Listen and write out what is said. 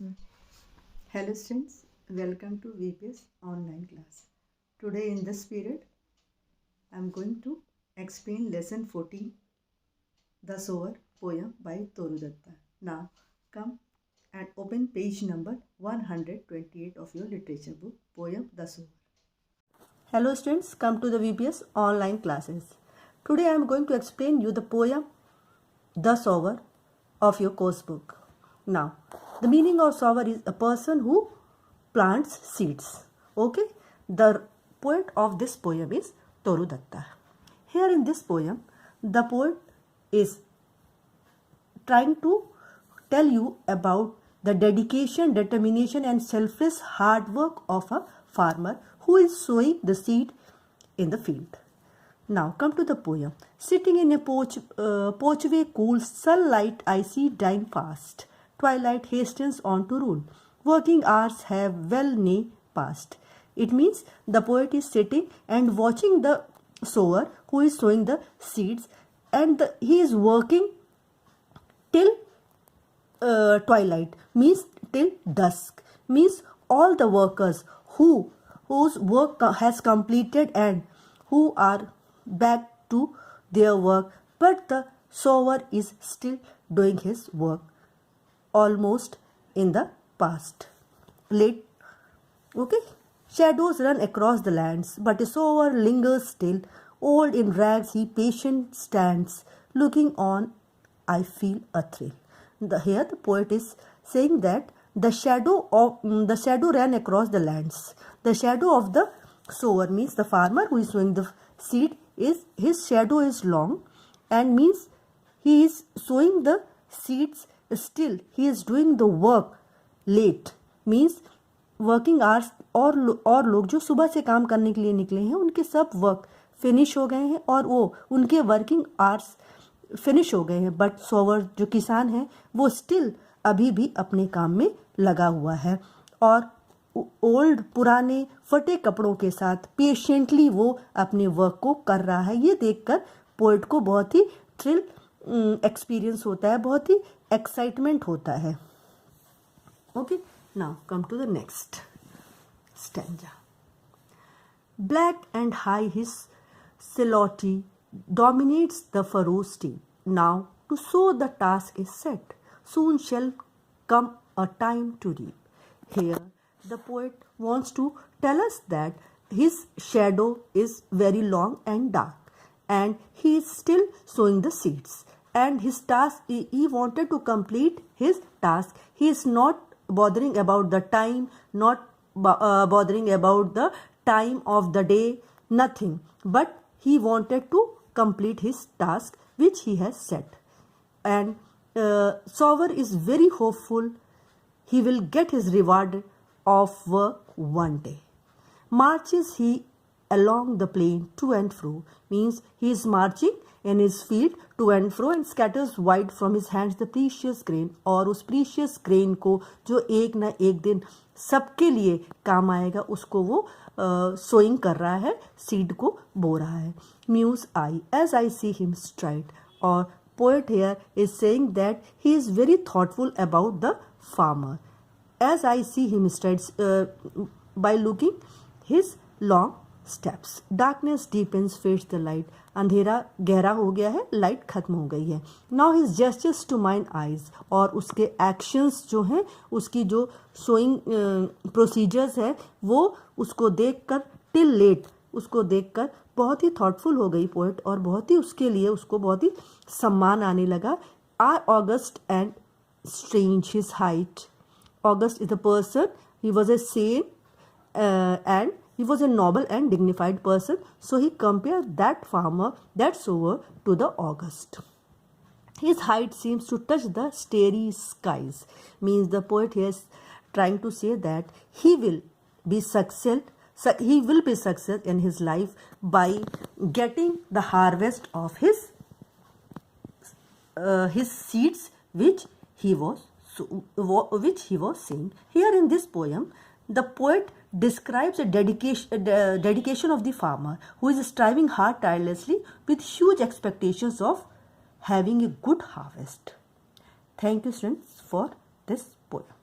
Mm. Hello students, welcome to VPS online class. Today in this period, I am going to explain lesson 14, The Sower poem by Toru Datta. Now come and open page number 128 of your literature book, poem The Sower. Hello students, come to the VPS online classes. Today I am going to explain you the poem The Sower of your course book. Now, the meaning of sower is a person who plants seeds. Okay, the poet of this poem is Toru Datta. Here in this poem, the poet is trying to tell you about the dedication, determination and selfless hard work of a farmer who is sowing the seed in the field. Now come to the poem. Sitting in a porchway cool, sunlight I see dying fast. Twilight hastens on to rule. Working hours have well nigh passed. It means the poet is sitting and watching the sower who is sowing the seeds, and he is working till twilight, means till dusk, means all the workers whose work has completed and who are back to their work, but the sower is still doing his work almost in the past. Late, okay? Shadows run across the lands, but a sower lingers still. Old in rags, he patient stands. Looking on, I feel a thrill. Here the poet is saying that the shadow ran across the lands. The shadow of the sower means the farmer who is sowing the seed, is his shadow is long, and means he is sowing the seeds still, he is doing the work late, means working hours और लोग जो सुबह से काम करने के लिए निकले हैं उनके सब वर्क फिनिश हो गए हैं और वो उनके वर्किंग आवर्स फिनिश हो गए हैं, बट सोवर जो किसान है वो स्टिल अभी भी अपने काम में लगा हुआ है और ओल्ड पुराने फटे कपड़ों के साथ पेशेंटली वो अपने वर्क को कर रहा है. ये देखकर पोएट को बहुत ही थ्रिल एक्सपीरियंस होता है, बहुत ही एक्साइटमेंट होता है. Okay, now come to the next stanza. Black and high his silhouette dominates the furrow steep. Now to sow the task is set. Soon shall come a time to reap. Here the poet wants to tell us that his shadow is very long and dark and he is still sowing the seeds, and his task, he wanted to complete his task. He is not bothering about the time, not bothering about the time of the day, nothing, but he wanted to complete his task which he has set. And sower is very hopeful he will get his reward of work one day. Marches he along the plain to and fro, means he is marching in his field to and fro and scatters wide from his hands the precious grain. और उस precious grain को जो एक ना एक दिन सबके लिए काम आएगा उसको वो sowing कर रहा है, seed को बो रहा है. Muse I as I see him stride. और poet here is saying that he is very thoughtful about the farmer. As I see him strides, by looking his long steps. Darkness deepens, fades the light. अंधेरा गहरा हो गया है, light खत्म हो गई है. Now his gestures to mine eyes, और उसके एक्शंस जो हैं, उसकी जो सोइंग प्रोसीजर्स है वो उसको देखकर टिल लेट, उसको देखकर बहुत ही थॉटफुल हो गई पोएट और बहुत ही उसके लिए उसको बहुत ही सम्मान आने लगा. Are August and strange his height. August is the person, he was a saint and he was a noble and dignified person. So he compared that farmer, that sower to the August. His height seems to touch the starry skies. Means the poet here is trying to say that he will be success in his life by getting the harvest of his seeds which he was saying. Here in this poem, the poet describes a dedication of the farmer who is striving hard tirelessly with huge expectations of having a good harvest. Thank you students for this poem.